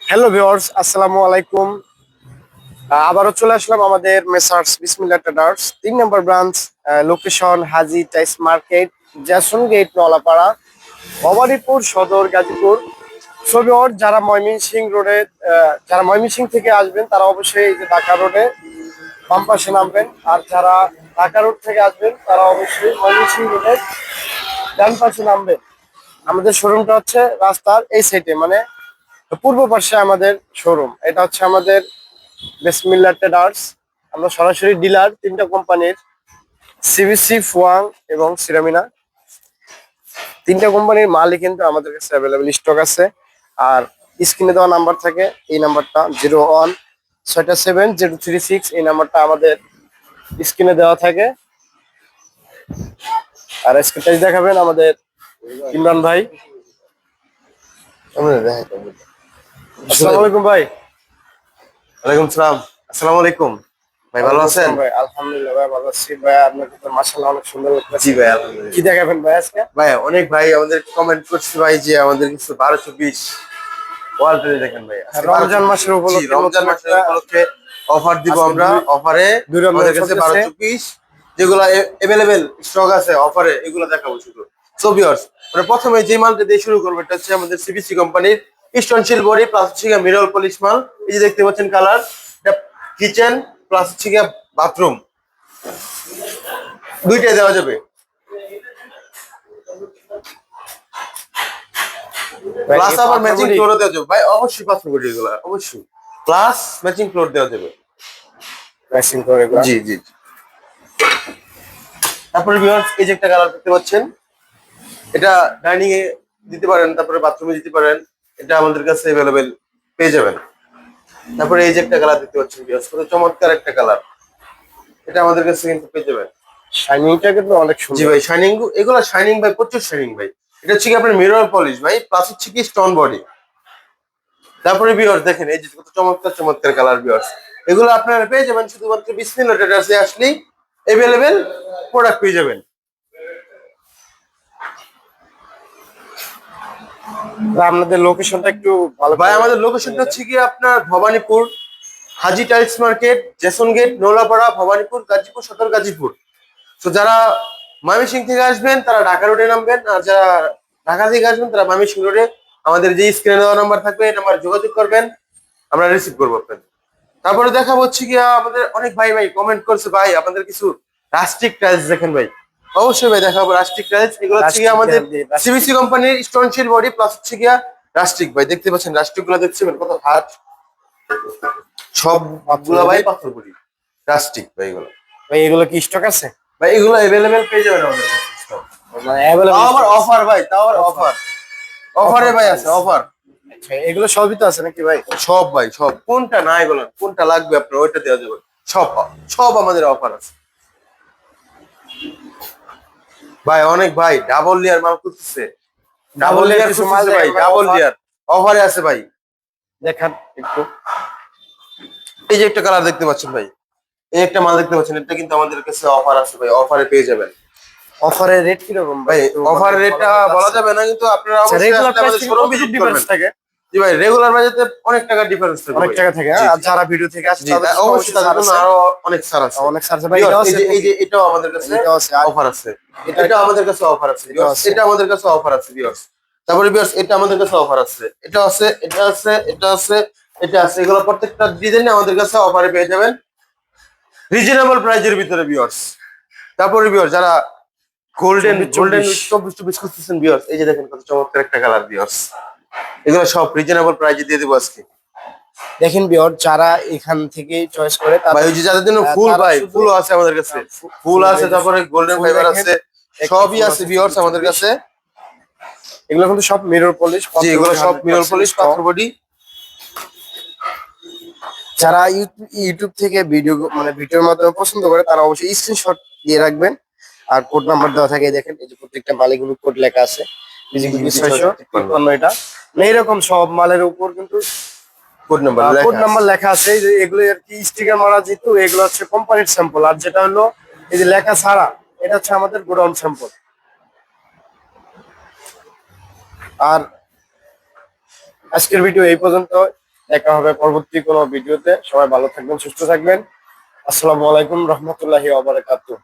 Hello viewers, আসসালামু আলাইকুম। আবারও চলে আসলাম আমাদের মেসার্স বিসমিল্লাহ ট্রেডার্স 3 নম্বর ব্রাঞ্চ, লোকেশন হাজি টাইস market, Jason gate, Nalapara, Bhabanipur সদর, গাজীপুর। সো ভিউয়ার্স, যারা ময়মনসিংহ থেকে আসবেন তারা অবশ্যই এই যে ঢাকা রোডে বাম পাশে নামবেন, আর যারা ঢাকা রোড থেকে আসবেন তারা অবশ্যই ময়মনসিংহ রোডের ডান পাশে নামবেন। আমাদের শোরুমটা হচ্ছে রাস্তার এই সাইডে, মানে পূর্ব পাশে আমাদের শোরুম। এটা হচ্ছে আমাদের বিসমিল্লাহ ট্রেডার্স। আমরা সরাসরি ডিলার 3টা কোম্পানির, সিবিসি, ফুয়াং এবং সিরামিনা। 3টা কোম্পানির মালই কিন্তু আমাদের কাছে অ্যাভেলেবেল স্টক আছে। আর স্ক্রিনে দেওয়া নাম্বার থাকে, এই নাম্বারটা 01-67036, এই নাম্বারটা আমাদের স্ক্রিনে দেওয়া থাকে। আর স্ক্রিনটাই দেখাবেন আমাদের ইমরান ভাই। আসসালামু আলাইকুম ভাই। ওয়ালাইকুম সালাম। আসসালামু আলাইকুম ভাই, ভালো আছেন? ভাই আলহামদুলিল্লাহ ভাই, ভালো আছি ভাই। আপনাকে তো মাশাআল্লাহ অনেক সুন্দর লাগতেছে। জি ভাই, আলহামদুলিল্লাহ। কি দেখাবেন ভাই আজকে? ভাই অনেক ভাই আমাদের কমেন্ট করছে ভাই যে আমাদের কিছু 12-24 ওয়ালপেপার দেখেন ভাই। আজকে রমজান মাসের 12-24 জি, উপলক্ষে রমজান নতুন মাসের একটা উপলক্ষে অফার দিব আজকে আমরা। অফারে দুই রমজান আমাদের কাছে চলতেছে। 12-24 যেগুলো अवेलेबल স্টক আছে অফারে, এগুলো দেখাবো শুধু। সো ভিউয়ার্স, আমরা প্রথমে যে মালটা দিয়ে শুরু করব এটা হচ্ছে আমাদের সিবিসি কোম্পানির স্টোনশিল বডি প্লাস হচ্ছে মিরর পলিশ মাল। এই যে দেখতে পাচ্ছেন কালার, এটা কিচেন প্লাস হচ্ছে বাথরুম দুইটাই দেওয়া যাবে। প্লাস আবার ম্যাচিং ফ্লোরও দেওয়া যাবে ভাই, অবশ্যই পাথর বডি এগুলো অবশ্যই প্লাস ম্যাচিং ফ্লোর দেওয়া যাবে। ম্যাচিং করে এগুলা। জি জি। তারপরে ভিউয়ার্স, এই যে একটা কালার দেখতে পাচ্ছেন, এটা ডাইনিং এ দিতে পারেন, তারপরে বাথরুমে দিতে পারেন, এটা আমাদের কাছে अवेलेबल পেয়ে যাবেন। তারপরে এই যে একটা কালার দেখতে পাচ্ছেন ভিউয়ার্স, কত চমৎকার একটা কালার, এটা আমাদের কাছে কিন্তু পেয়ে যাবেন। শাইনিংটা কিন্তু অনেক জি সুন্দর। ভাই, শাইনিং, এগুলো শাইনিং ভাই, প্রচুর শাইনিং ভাই। এটা হচ্ছে কি আপনার মিরর পলিশ ভাই, প্লাস হচ্ছে কি স্টোন বডি। তারপরে ভিউয়ার্স দেখেন এই যে কত চমৎকার চমৎকার কালার ভিউয়ার্স, এগুলো আপনারা পেয়ে যাবেন শুধুমাত্র বিসমিল্লাহ ট্রেডার্সে আসলেই अवेलेबल প্রোডাক্ট পেয়ে যাবেন। আপনাদের লোকেশনটা একটু ভালো ভাই আমাদের লোকেশনটা হচ্ছে কি আপনার Bhabanipur Haji tiles market, Jason gate, Naulapara, Bhabanipur, Gazipur Sadar, Gazipur. তো যারা ময়মনসিংহ থেকে আসবেন তারা ঢাকা রোডে নামবেন, আর যারা ঢাকা থেকে আসবেন তারা ময়মনসিংহ রোডে আমাদের যে স্ক্রিনে দেওয়া নাম্বার থাকবে এই নাম্বার যোগাযোগ করবেন, আমরা রিসিভ করবো আপনাদের। তারপরে দেখা হচ্ছে গিয়া আমাদের অনেক ভাই ভাই কমেন্ট করছে ভাই আপনাদের কিছু রাস্টিক টাইলস দেখেন ভাই। অবশ্যই ভাই দেখাবো রাস্টিক টাইলস, এগুলো হচ্ছে গিয়া আমাদের সিবিসি কোম্পানির স্টোনশিল বডি প্লাস হচ্ছে গিয়া রাস্টিক ভাই। দেখতে পাচ্ছেন রাস্টিক গুলো, দেখছেন কত হাত, সবগুলা ভাই পাথর বডি রাস্টিক ভাই এগুলো। ভাই এগুলো কি স্টক আছে? ভাই এগুলো अवेलेबल পেয়ে যাবেন আমাদের কাছে। মানে অ্যাভেলেবল তাও আবার অফার ভাই, তাও আবার অফার, অফারে ভাই আছে অফার। আচ্ছা, এগুলো সবই তো আছে নাকি ভাই? সব ভাই সব, কোনটা নাই বলেন, কোনটা লাগবে আপনার ওইটা দেওয়া যাবে। সব সব আমাদের অফার আছে ভাই। অনেক ভাই ডাবল লেয়ার মাল করতেছে, ডাবল লেয়ার কিছু করতেছে ভাই, দেখাবেন, ডাবল offer? লেয়ার অফারে আছে ভাই। দেখান একটু। এই যে একটা কালার দেখতে পাচ্ছেন ভাই, এই একটা মাল দেখতে পাচ্ছেন, এটা কিন্তু আমাদের কাছে অফার আছে ভাই, অফারে পেয়ে যাবেন। অফারের রেট কি রকম ভাই ভাই? অফার রেটটা বলা যাবে না, কিন্তু আপনারা অবশ্যই রেগুলার আসলে প্রাইস আমাদের থেকে শোরুম কত ভিজিট ডিফারেন্স করবেন। থাকে? জি ভাই, রেগুলার বাজেটে অনেক টাকা ডিফারেন্স থাকে অনেক ভাই। টাকা থেকে, জি আর যারা ভিডিও থেকে আসে জি, তাদের জন্য অবশ্যই তাদের জন্য আরো অনেক ছাড় আছে। অনেক ছাড় আছে ভাই। Viewers, এটাও এই আছে যে এই নাকি? যে এটাও আমাদের কাছে এটাও আছে, আর অফার আছে, এটা এটা আমাদের কাছে অফার আছে এটাও viewers, আছে। এটা আমাদের কাছে অফার আছে viewers। তারপরে viewers, এটা আমাদের কাছে অফার আছে, এটা আছে, এটা আছে, এটা আছে, এটা আছে, এগুলো প্রত্যেকটা ডিজাইনে আমাদের কাছে অফারে পেয়ে যাবেন রিজনেবল প্রাইজের ভিতরে viewers। তারপরে viewers, যারা গোল্ডেন 24 খুঁজতেছেন viewers, এই যে দেখেন কত চমৎকার একটা কালার viewers, এগুলো সব রিজনেবল প্রাইজে দিয়ে দেবো আজকে। দেখেন বিয়র, যারা এখান থেকে চয়েস করে ভাই ওই যে যাদের জন্য ফুল ভাই, ফুলও আছে আমাদের কাছে, ফুল আছে, তারপরে গোল্ডেন ফাইবার আছে, সবই আছে ভিউয়ার্স আমাদের কাছে। এগুলো কিন্তু সব মিরর পলিশ। জি এগুলো সব মিরর পলিশ পাথর বডি। যারা ইউটিউব থেকে ভিডিও, মানে ভিডিওর মাধ্যমে পছন্দ করে তারা অবশ্যই স্ক্রিনশট দিয়ে রাখবেন, আর কোড নাম্বার দেওয়া থাকে। দেখেন এই যে প্রত্যেকটা মালিগুলো কোড লেখা আছে, 653 এটা। মানে এরকম সব মালের উপর কিন্তু কোড নাম্বার লেখা আছে। এই যে এগুলো আর কি স্টিকার মারা, যেহেতু এগুলো হচ্ছে কোম্পানির স্যাম্পল, আর যেটা হলো এই যে লেখা ছাড়া এটা হচ্ছে আমাদের গোডাউন স্যাম্পল। আর আজকের ভিডিও এই পর্যন্ত। দেখা হবে পরবর্তী কোনো ভিডিওতে। সবাই ভালো থাকবেন, সুস্থ থাকবেন। আসসালামু আলাইকুম রহমতুল্লাহি ওয়া বারাকাতুহু।